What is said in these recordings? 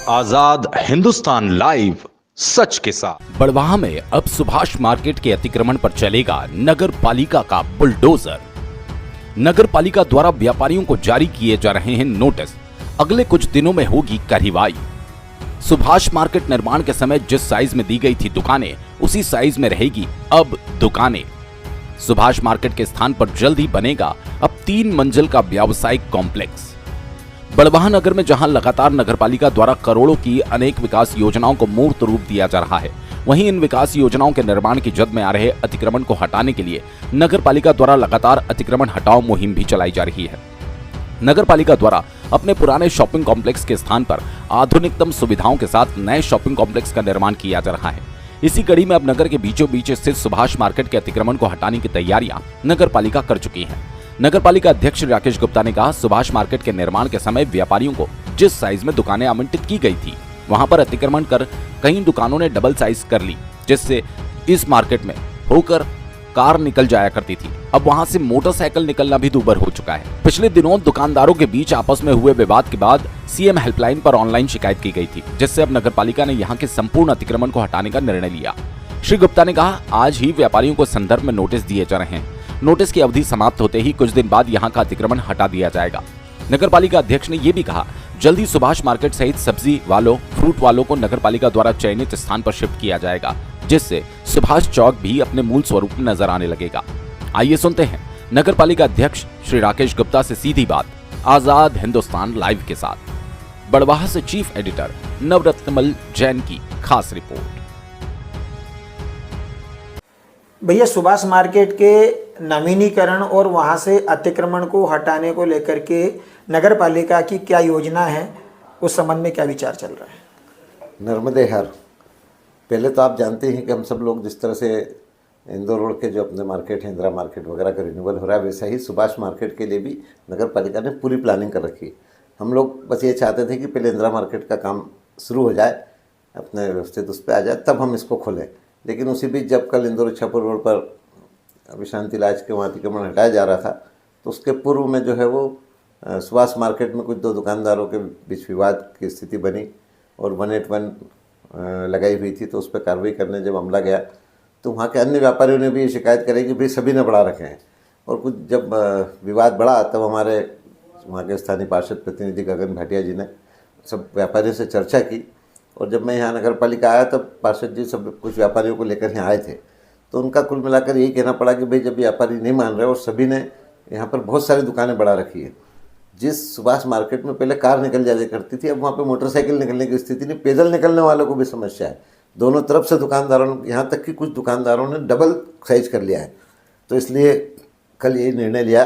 आजाद Hindustan live, सच के साथ। बड़वाह में अब सुभाष मार्केट के अतिक्रमण पर चलेगा नगर पालिका का बुलडोजर। नगर पालिका द्वारा व्यापारियों को जारी किए जा रहे हैं नोटिस। अगले कुछ दिनों में होगी कार्रवाई। सुभाष मार्केट निर्माण के समय जिस साइज में दी गई थी दुकानें, उसी साइज में रहेगी अब दुकानें। सुभाष मार्केट के स्थान पर जल्द ही बनेगा अब 3 मंजिल का व्यावसायिक कॉम्प्लेक्स। बड़वाह नगर में जहां लगातार नगरपालिका द्वारा करोड़ों की अनेक विकास योजनाओं को मूर्त रूप दिया जा रहा है, वहीं इन विकास योजनाओं के निर्माण की जद में आ रहे अतिक्रमण को हटाने के लिए नगरपालिका द्वारा लगातार अतिक्रमण हटाओ मुहिम भी चलाई जा रही है। नगरपालिका द्वारा अपने पुराने शॉपिंग कॉम्प्लेक्स के स्थान पर आधुनिकतम सुविधाओं के साथ नए शॉपिंग कॉम्प्लेक्स का निर्माण किया जा रहा है। इसी कड़ी में अब नगर के बीचों बीच स्थित सुभाष मार्केट के अतिक्रमण को हटाने की तैयारियां नगरपालिका कर चुकी है। नगरपालिका अध्यक्ष श्री राकेश गुप्ता ने कहा, सुभाष मार्केट के निर्माण के समय व्यापारियों को जिस साइज में दुकानें आवंटित की गई थी, वहां पर अतिक्रमण कर कई दुकानों ने डबल साइज कर ली, जिससे इस मार्केट में होकर कार निकल जाया करती थी। अब वहां से मोटरसाइकिल निकलना भी दूभर हो चुका है। पिछले दिनों दुकानदारों के बीच आपस में हुए विवाद के बाद सीएम हेल्पलाइन पर ऑनलाइन शिकायत की गई थी, जिससे अब नगरपालिका ने यहां के संपूर्ण अतिक्रमण को हटाने का निर्णय लिया। श्री गुप्ता ने कहा, आज ही व्यापारियों को संदर्भ में नोटिस दिए जा रहे हैं। नोटिस की अवधि समाप्त होते ही कुछ दिन बाद यहां का अतिक्रमण हटा दिया जाएगा। नगरपालिका अध्यक्ष ने यह भी कहा, जल्दी सुभाष मार्केट सहित सब्जी वालों, फ्रूट वालों को नगरपालिका द्वारा चयनित स्थान पर शिफ्ट किया जाएगा, जिससे सुभाष चौक भी अपने मूल स्वरूप में नजर आने लगेगा। आइए सुनते हैं नगरपालिका अध्यक्ष श्री राकेश गुप्ता से सीधी बात आजाद हिंदुस्तान लाइव के साथ। बड़वाह से चीफ एडिटर नवरत्नमल जैन की खास रिपोर्ट। भैया, सुभाष मार्केट के नवीनीकरण और वहां से अतिक्रमण को हटाने को लेकर के नगर पालिका की क्या योजना है, उस संबंध में क्या विचार चल रहा है? नर्मदे हर, पहले तो आप जानते हैं कि हम सब लोग जिस तरह से इंदौर रोड के जो अपने मार्केट है, इंदिरा मार्केट वगैरह का रिन्यूअल हो रहा है, वैसा ही सुभाष मार्केट के लिए भी नगर पालिका ने पूरी प्लानिंग कर रखी। हम लोग बस ये चाहते थे कि पहले इंदिरा मार्केट का काम शुरू हो जाए, अपने व्यवस्थित उस पर आ जाए, तब हम इसको खोलें। लेकिन उसी बीच जब कल इंदौर इच्छापुर रोड पर विशांति लाज के वहाँ अतिक्रमण हटाया जा रहा था, तो उसके पूर्व में जो है वो सुभाष मार्केट में कुछ 2 दुकानदारों के बीच विवाद की स्थिति बनी और 181 लगाई हुई थी। तो उस पर कार्रवाई करने जब अमला गया, तो वहाँ के अन्य व्यापारियों ने भी ये शिकायत करी कि भाई सभी ने बढ़ा रखे हैं। और कुछ जब विवाद बढ़ा, तब हमारे वहाँ के स्थानीय पार्षद प्रतिनिधि गगन भाटिया जी ने सब व्यापारियों से चर्चा की। और जब मैं यहाँ नगर पालिका आया, तब पार्षद जी सब कुछ व्यापारियों को लेकर यहाँ आए थे। तो उनका कुल मिलाकर यही कहना पड़ा कि भाई जब व्यापारी नहीं मान रहे और सभी ने यहाँ पर बहुत सारी दुकानें बढ़ा रखी है, जिस सुभाष मार्केट में पहले कार निकल जाया करती थी, अब वहाँ पे मोटरसाइकिल निकलने की स्थिति नहीं, पैदल निकलने वालों को भी समस्या है। दोनों तरफ से दुकानदारों ने, यहाँ तक कि कुछ दुकानदारों ने डबल साइज कर लिया है। तो इसलिए कल ये निर्णय लिया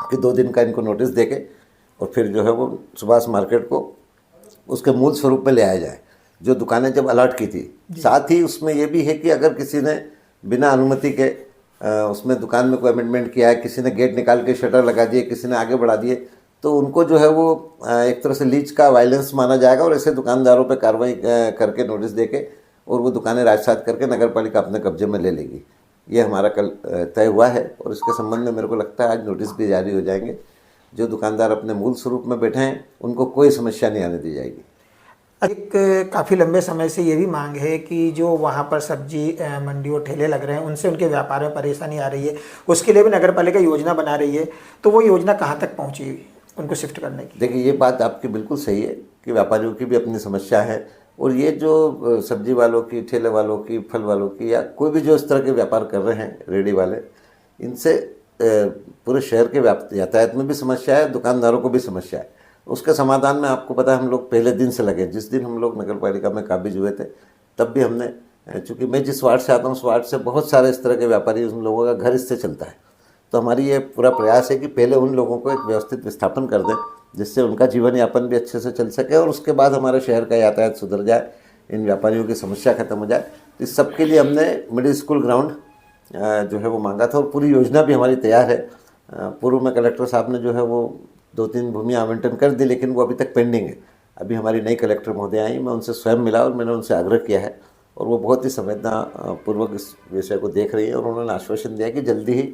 कि 2 दिन का इनको नोटिस देके और फिर जो है वो सुभाष मार्केट को उसके मूल स्वरूप में ले आया जाए, जो दुकानें जब अलॉट की थी। साथ ही उसमें ये भी है कि अगर किसी ने बिना अनुमति के उसमें दुकान में कोई अमेंडमेंट किया है, किसी ने गेट निकाल के शटर लगा दिए, किसी ने आगे बढ़ा दिए, तो उनको जो है वो एक तरह से लीज का वायलेंस माना जाएगा और ऐसे दुकानदारों पे कार्रवाई करके नोटिस देके और वो दुकानें राजसात करके नगर पालिका अपने कब्जे में ले लेगी। ये हमारा कल तय हुआ है और इसके संबंध में मेरे को लगता है आज नोटिस भी जारी हो जाएंगे। जो दुकानदार अपने मूल स्वरूप में बैठे हैं, उनको कोई समस्या नहीं आने दी जाएगी। एक काफ़ी लंबे समय से ये भी मांग है कि जो वहाँ पर सब्जी मंडी और ठेले लग रहे हैं, उनसे उनके व्यापार में परेशानी आ रही है, उसके लिए भी नगर पालिका योजना बना रही है। तो वो योजना कहाँ तक पहुँची उनको शिफ्ट करने की? देखिए, ये बात आपकी बिल्कुल सही है कि व्यापारियों की भी अपनी समस्या है। और ये जो सब्जी वालों की, ठेले वालों की, फल वालों की, या कोई भी जो इस तरह के व्यापार कर रहे हैं, रेडी वाले, इनसे पूरे शहर के यातायात में भी समस्या है, दुकानदारों को भी समस्या है। उसके समाधान में आपको पता है हम लोग पहले दिन से लगे। जिस दिन हम लोग नगर पालिका में काबिज हुए थे, तब भी हमने, चूँकि मैं जिस वार्ड से आता हूँ, उस वार्ड से बहुत सारे इस तरह के व्यापारी, उन लोगों का घर इससे चलता है। तो हमारी ये पूरा प्रयास है कि पहले उन लोगों को एक व्यवस्थित विस्थापन कर दें, जिससे उनका जीवन यापन भी अच्छे से चल सके और उसके बाद हमारे शहर का यातायात सुधर जाए, इन व्यापारियों की समस्या खत्म हो जाए। तो इस सब के लिए हमने मिडिल स्कूल ग्राउंड जो है वो मांगा था और पूरी योजना भी हमारी तैयार है। पूर्व में कलेक्टर साहब ने जो है वो 2-3 भूमि आवंटन कर दी, लेकिन वो अभी तक पेंडिंग है। अभी हमारी नई कलेक्टर महोदय आई, मैं उनसे स्वयं मिला और मैंने उनसे आग्रह किया है और वो बहुत ही संवेदनापूर्वक इस विषय को देख रही है और उन्होंने आश्वासन दिया कि जल्दी ही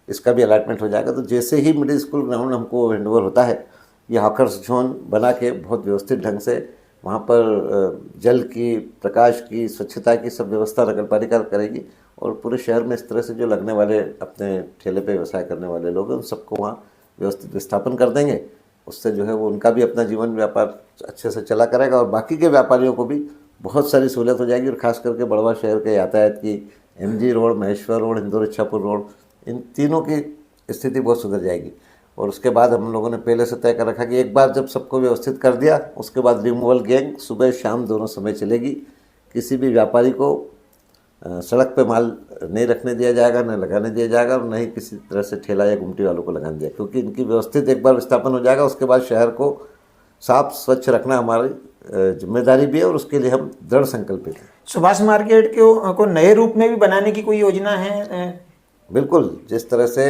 इसका भी अलॉटमेंट हो जाएगा। तो जैसे ही मिडिल स्कूल ग्राउंड हमको हैंडओवर होता है, ये हॉकर्स जोन बना के बहुत व्यवस्थित ढंग से वहाँ पर जल की, प्रकाश की, स्वच्छता की सब व्यवस्था नगर पालिका करेगी और पूरे शहर में इस तरह से जो लगने वाले अपने ठेले पे व्यवसाय करने वाले लोग हैं उन सबको वहाँ व्यवस्थित विस्थापन कर देंगे। उससे जो है वो उनका भी अपना जीवन व्यापार अच्छे से चला करेगा और बाकी के व्यापारियों को भी बहुत सारी सहूलियत हो जाएगी। और ख़ास करके बड़वा शहर के यातायात की, MG road, Maheshwar road, Indore Ichhapur road, इन तीनों की स्थिति बहुत सुधर जाएगी। और उसके बाद हम लोगों ने पहले से तय कर रखा कि एक बार जब सबको व्यवस्थित कर दिया उसके बाद रिमूवल गैंग सुबह शाम दोनों समय चलेगी। किसी भी व्यापारी को सड़क पे माल नहीं रखने दिया जाएगा, न लगाने दिया जाएगा और न ही किसी तरह से ठेला या गुमटी वालों को लगाने दिया, क्योंकि इनकी व्यवस्थित एक बार विस्थापन हो जाएगा उसके बाद शहर को साफ स्वच्छ रखना हमारी जिम्मेदारी भी है और उसके लिए हम दृढ़ संकल्पित हैं। सुभाष मार्केट को नए रूप में भी बनाने की कोई योजना है? बिल्कुल, जिस तरह से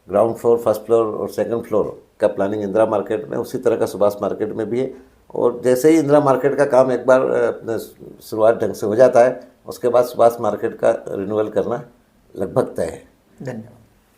ग्राउंड फ्लोर, फर्स्ट फ्लोर और सेकंड फ्लोर का प्लानिंग इंदिरा मार्केट में, उसी तरह का सुभाष मार्केट में भी है। और जैसे ही इंदिरा मार्केट का काम एक बार अपने शुरुआत ढंग से हो जाता है उसके बाद सुभाष मार्केट का रिन्यूअल करना लगभग तय है। धन्यवाद।